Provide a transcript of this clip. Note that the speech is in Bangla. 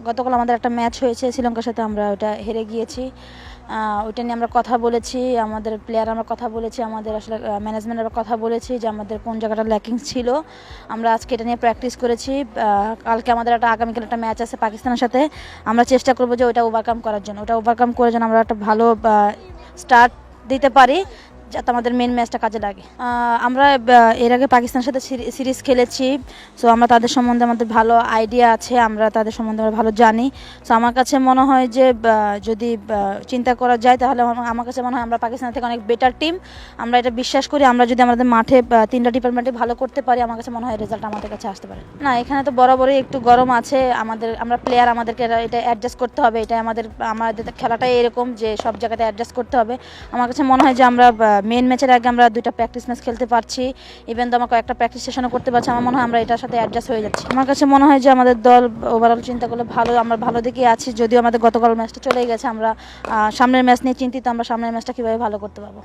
গতকাল আমাদের একটা ম্যাচ হয়েছে শ্রীলঙ্কার সাথে, আমরা ওটা হেরে গিয়েছি। ওইটা নিয়ে আমরা কথা বলেছি, আমাদের প্লেয়ার আমরা কথা বলেছি, আমাদের আসলে ম্যানেজমেন্টের কথা বলেছি যে আমাদের কোন জায়গাটা ল্যাকিংস ছিল। আমরা আজকে এটা নিয়ে প্র্যাকটিস করেছি। কালকে আমাদের আগামীকাল একটা ম্যাচ আছে পাকিস্তানের সাথে। আমরা চেষ্টা করবো যে ওটা ওভারকাম করার জন্য, যেন আমরা একটা ভালো স্টার্ট দিতে পারি, যাতে আমাদের মেন ম্যাচটা কাজে লাগে। আমরা এর আগে পাকিস্তানের সাথে সিরিজ খেলেছি, সো আমরা তাদের সম্বন্ধে আমাদের ভালো আইডিয়া আছে, আমরা তাদের সম্বন্ধে আমরা ভালো জানি। সো আমার কাছে মনে হয় যে যদি চিন্তা করা যায় তাহলে আমার কাছে মনে হয় আমরা পাকিস্তান থেকে অনেক বেটার টিম। আমরা এটা বিশ্বাস করি, আমরা যদি আমাদের মাঠে 3টা ডিপার্টমেন্টে ভালো করতে পারি, আমার কাছে মনে হয় রেজাল্ট আমাদের কাছে আসতে পারে। না, এখানে তো বরাবরই একটু গরম আছে। আমরা প্লেয়ার, আমাদেরকে এটা অ্যাডজাস্ট করতে হবে। এটা আমাদের খেলাটাই এরকম যে সব জায়গাতে অ্যাডজাস্ট করতে হবে। আমার কাছে মনে হয় যে আমরা মেন ম্যাচের আগে আমরা 2টা প্র্যাকটিস ম্যাচ খেলতে পারছি, ইভেন তো আমরা কয়েকটা প্র্যাকটিস সেশনও করতে পারছি। আমার মনে হয় আমরা এটার সাথে অ্যাডজাস্ট হয়ে যাচ্ছি। আমার কাছে মনে হয় যে আমাদের দল ওভারঅল চিন্তা করলে আমরা ভালো দিকে আছি, যদিও আমাদের গতকাল ম্যাচটা চলে গেছে। আমরা সামনের ম্যাচ নিয়ে চিন্তিত, আমরা সামনের ম্যাচটা কীভাবে ভালো করতে পারবো।